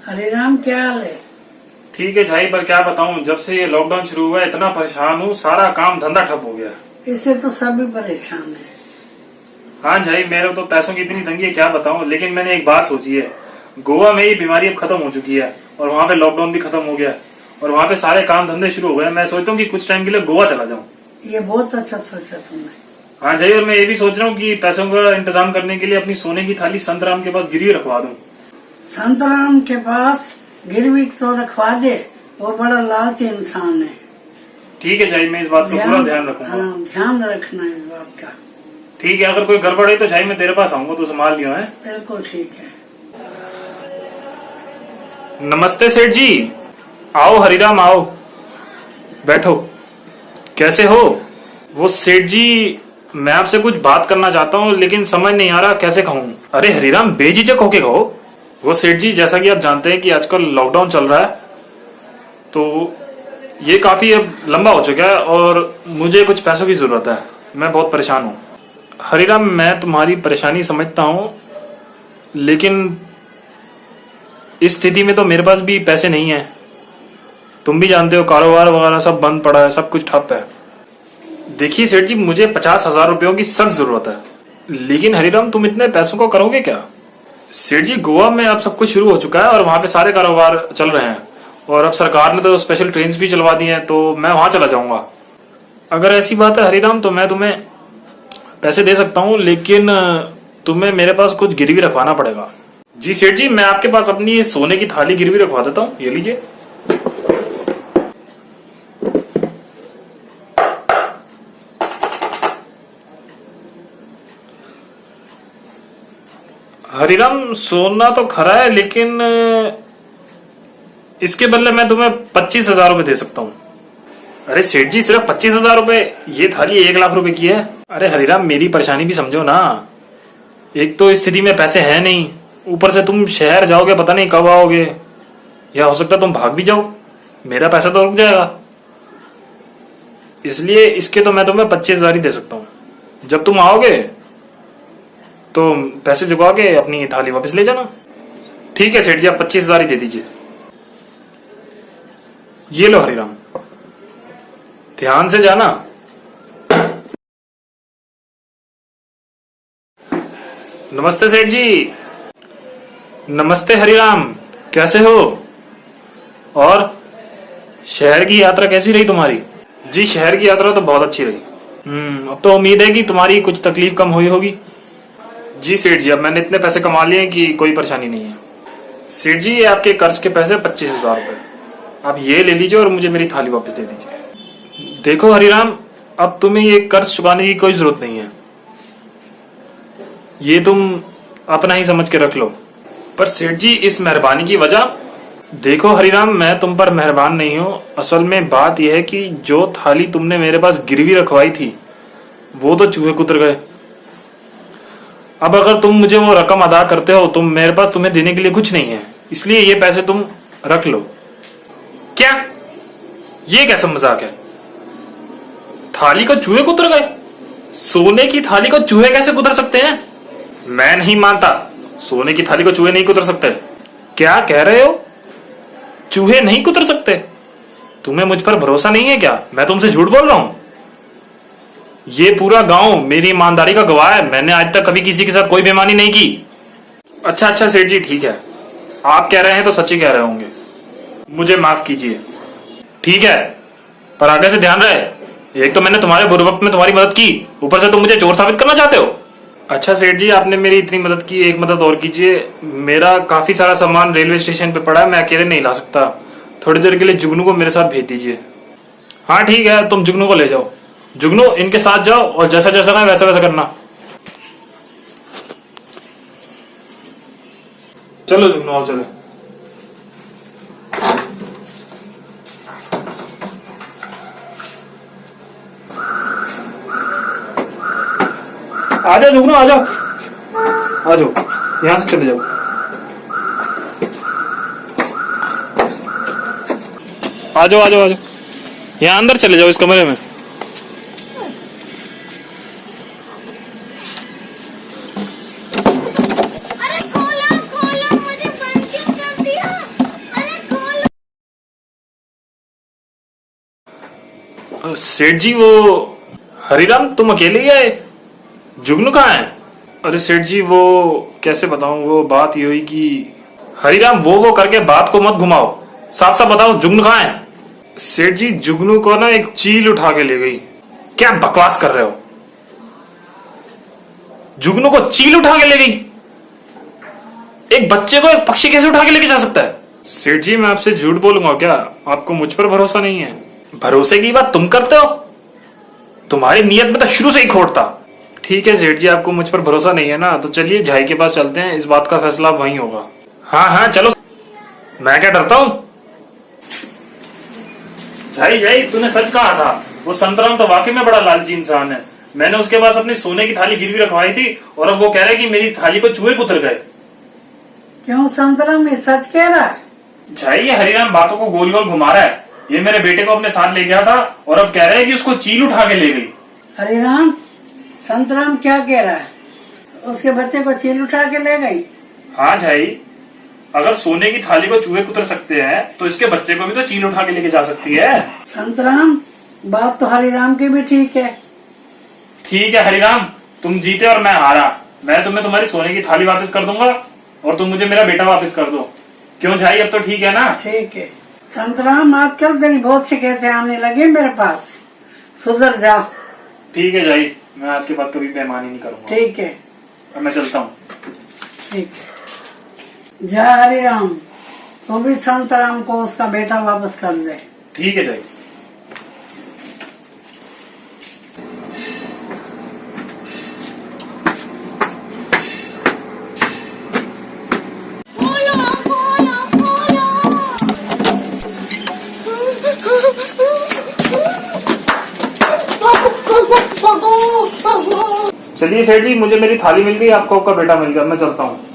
हरे राम, क्या हाल है? ठीक है झाई, पर क्या बताऊं, जब से ये लॉकडाउन शुरू हुआ है इतना परेशान हूँ, सारा काम धंधा ठप हो गया। इससे तो सभी परेशान है। हाँ झाई, मेरे तो पैसों की इतनी तंगी है क्या बताऊं, लेकिन मैंने एक बात सोची है। गोवा में ये बीमारी अब खत्म हो चुकी है और वहाँ पे लॉकडाउन भी खत्म हो गया और वहाँ पे सारे काम धंधे शुरू हो गए। मैं सोचता हूँ कि कुछ टाइम के लिए गोवा चला जाऊँ। ये बहुत अच्छा सोचा तुमने। हाँ झाई, और मैं ये भी सोच रहा हूँ कि पैसों का इंतजाम करने के लिए अपनी सोने की थाली संत राम के पास गिरवी रखवा दूं। संत राम के पास गिरवी तो रखवा दे, वो बड़ा लालची इंसान है। ठीक है झाई, मैं इस बात का पूरा ध्यान रखूंगा। हाँ, ध्यान रखना इस बात का। ठीक है, अगर कोई गड़बड़ है तो झाई मैं तेरे पास आऊंगा, तो संभाल लियो है। बिल्कुल ठीक है। नमस्ते सेठ जी। आओ हरिराम, आओ बैठो। कैसे हो? वो सेठ जी, मैं आपसे कुछ बात करना चाहता हूँ लेकिन समझ नहीं आ रहा कैसे कहूँ। अरे हरिराम, बेझिझक होके कहो। वो सेठ जी, जैसा कि आप जानते हैं कि आजकल लॉकडाउन चल रहा है, तो ये काफी अब लंबा हो चुका है और मुझे कुछ पैसों की जरूरत है। मैं बहुत परेशान हूँ। हरिराम, मैं तुम्हारी परेशानी समझता हूँ, लेकिन इस स्थिति में तो मेरे पास भी पैसे नहीं है। तुम भी जानते हो, कारोबार वगैरह सब बंद पड़ा है, सब कुछ ठप है। देखिए सेठ जी, मुझे 50,000 रुपयों की सख्त जरूरत है। लेकिन हरिराम, तुम इतने पैसों को करोगे क्या? सेठ जी, गोवा में अब सब कुछ शुरू हो चुका है और वहां पे सारे कारोबार चल रहे हैं और अब सरकार ने तो स्पेशल ट्रेन भी चलवा दी हैं, तो मैं वहां चला जाऊंगा। अगर ऐसी बात है हरिराम, तो मैं तुम्हें पैसे दे सकता हूँ, लेकिन तुम्हें मेरे पास कुछ गिरवी रखवाना पड़ेगा। जी सेठ जी, मैं आपके पास अपनी ये सोने की थाली गिरवी रखवा देता हूँ, ये लीजिए। हरिराम, सोना तो खरा है, लेकिन इसके बदले मैं तुम्हें 25,000 रुपए दे सकता हूँ। अरे सेठ जी, सिर्फ 25,000 रुपए? ये थाली 1 लाख रुपए की है। अरे हरिराम, मेरी परेशानी भी समझो ना। एक तो स्थिति में पैसे हैं नहीं, ऊपर से तुम शहर जाओगे, पता नहीं कब आओगे, या हो सकता है तुम भाग भी जाओ, मेरा पैसा तो रुक जाएगा। इसलिए इसके तो मैं तुम्हें 25,000 ही दे सकता हूँ। जब तुम आओगे तो पैसे चुका के अपनी थाली वापस ले जाना। ठीक है सेठ जी, आप 25,000 ही दे दीजिए। ये लो हरिराम, ध्यान से जाना। नमस्ते सेठ जी। नमस्ते हरिराम, कैसे हो? और शहर की यात्रा कैसी रही तुम्हारी? जी, शहर की यात्रा तो बहुत अच्छी रही। अब तो उम्मीद है कि तुम्हारी कुछ तकलीफ कम हुई होगी। जी सेठ जी, अब मैंने इतने पैसे कमा लिए कि कोई परेशानी नहीं है। सेठ जी, ये आपके कर्ज के पैसे 25,000 रुपए, आप ये ले लीजिए और मुझे मेरी थाली वापस दे दीजिए। देखो हरिराम, अब तुम्हें ये कर्ज चुकाने की कोई जरूरत नहीं है, ये तुम अपना ही समझ के रख लो। पर सेठ जी, इस मेहरबानी की वजह? देखो हरिराम, मैं तुम पर मेहरबान नहीं हूँ। असल में बात यह है कि जो थाली तुमने मेरे पास गिरवी रखवाई थी, वो तो चूहे कुतर गए। अब अगर तुम मुझे वो रकम अदा करते हो तो मेरे पास तुम्हें देने के लिए कुछ नहीं है, इसलिए ये पैसे तुम रख लो। क्या? ये कैसा मजाक है? थाली को चूहे कुतर गए? सोने की थाली को चूहे कैसे कुतर सकते हैं? मैं नहीं मानता, सोने की थाली को चूहे नहीं कुतर सकते। क्या कह रहे हो? चूहे नहीं कुतर सकते? तुम्हें मुझ पर भरोसा नहीं है क्या? मैं तुमसे झूठ बोल रहा हूं? ये पूरा गांव मेरी ईमानदारी का गवाह है, मैंने आज तक कभी किसी के साथ कोई बेईमानी नहीं की। अच्छा सेठ जी, ठीक है, आप कह रहे हैं तो सच्ची कह रहे होंगे, मुझे माफ कीजिए। ठीक है, पर आगे से ध्यान रहे, एक तो मैंने तुम्हारे बुरे वक्त में तुम्हारी मदद की, ऊपर से तुम मुझे चोर साबित करना चाहते हो। अच्छा सेठ जी, आपने मेरी इतनी मदद की, एक मदद और कीजिए। मेरा काफी सारा सामान रेलवे स्टेशन पे पड़ा है, मैं अकेले नहीं ला सकता, थोड़ी देर के लिए जुगनू को मेरे साथ भेज दीजिए। हाँ ठीक है, तुम जुगनू को ले जाओ। जुगनू, इनके साथ जाओ और जैसा जैसा ना वैसा वैसा करना। चलो जुगनू, आओ चलो। आ जाओ जुगनू, आ जाओ, आ जाओ, यहां से चले जाओ। आ जाओ आ जाओ आ जाओ, यहाँ अंदर चले जाओ, इस कमरे में। अरे खोलो खोलो, मुझे बंद क्यों कर दिया? सेठ जी वो हरिराम तुम अकेले ही आए? जुगनू कहाँ है? अरे सेठ जी वो कैसे बताऊं, वो बात ये हुई कि हरिराम वो करके बात को मत घुमाओ, साफ साफ बताओ जुगनू कहाँ है? सेठ जी जुगनू को ना एक चील उठा के ले गई। क्या बकवास कर रहे हो? जुगनू को चील उठा के ले गई? एक बच्चे को एक पक्षी कैसे उठा के लेके जा सकता है? सेठ जी मैं आपसे झूठ बोलूंगा क्या? आपको मुझ पर भरोसा नहीं है? भरोसे की बात तुम करते हो, तुम्हारी नीयत में तो शुरू से ही खोट था। ठीक है सेठ जी, आपको मुझ पर भरोसा नहीं है ना, तो चलिए झाई के पास चलते हैं, इस बात का फैसला वहीं होगा। हाँ हाँ चलो, मैं क्या डरता हूं? झाई तूने सच कहा था, वो संतराम तो वाकई में बड़ा लालची इंसान है। मैंने उसके पास अपनी सोने की थाली गिरवी रखवाई थी और अब वो कह रहा है कि मेरी थाली को चूहे उतर गए। क्यों संतराम ये सच कह रहा है? झाई ये हरिराम बातों को गोल गोल घुमा रहा है। ये मेरे बेटे को अपने साथ ले गया था और अब कह रहा है कि उसको चील उठा के ले गई। हरिराम, संतराम क्या कह रहा है? उसके बच्चे को चील उठा के ले गई? हाँ झाई, अगर सोने की थाली को चूहे कुतर सकते हैं तो इसके बच्चे को भी तो चील उठा के लेके जा सकती है। संतराम, बात तो हरिराम की भी ठीक है। ठीक है हरिराम, तुम जीते और मैं हारा। मैं तुम्हें तुम्हारी सोने की थाली वापस कर दूंगा और तुम मुझे मेरा बेटा वापस कर दो। क्यों झाई, अब तो ठीक है ना? ठीक है। संतराम, आजकल तेरी बहुत शिकायतें आने लगी मेरे पास, सुधर जा। ठीक है झाई, मैं आज के बाद कभी बेईमानी नहीं करूंगा। ठीक है, अब मैं चलता हूँ। ठीक है। जय हरिराम, तो भी संतराम को उसका बेटा वापस कर दे। ठीक है झाई। चलिए सेठ जी, मुझे मेरी थाली मिल गई, आपको आपका बेटा मिल गया, मैं चलता हूँ।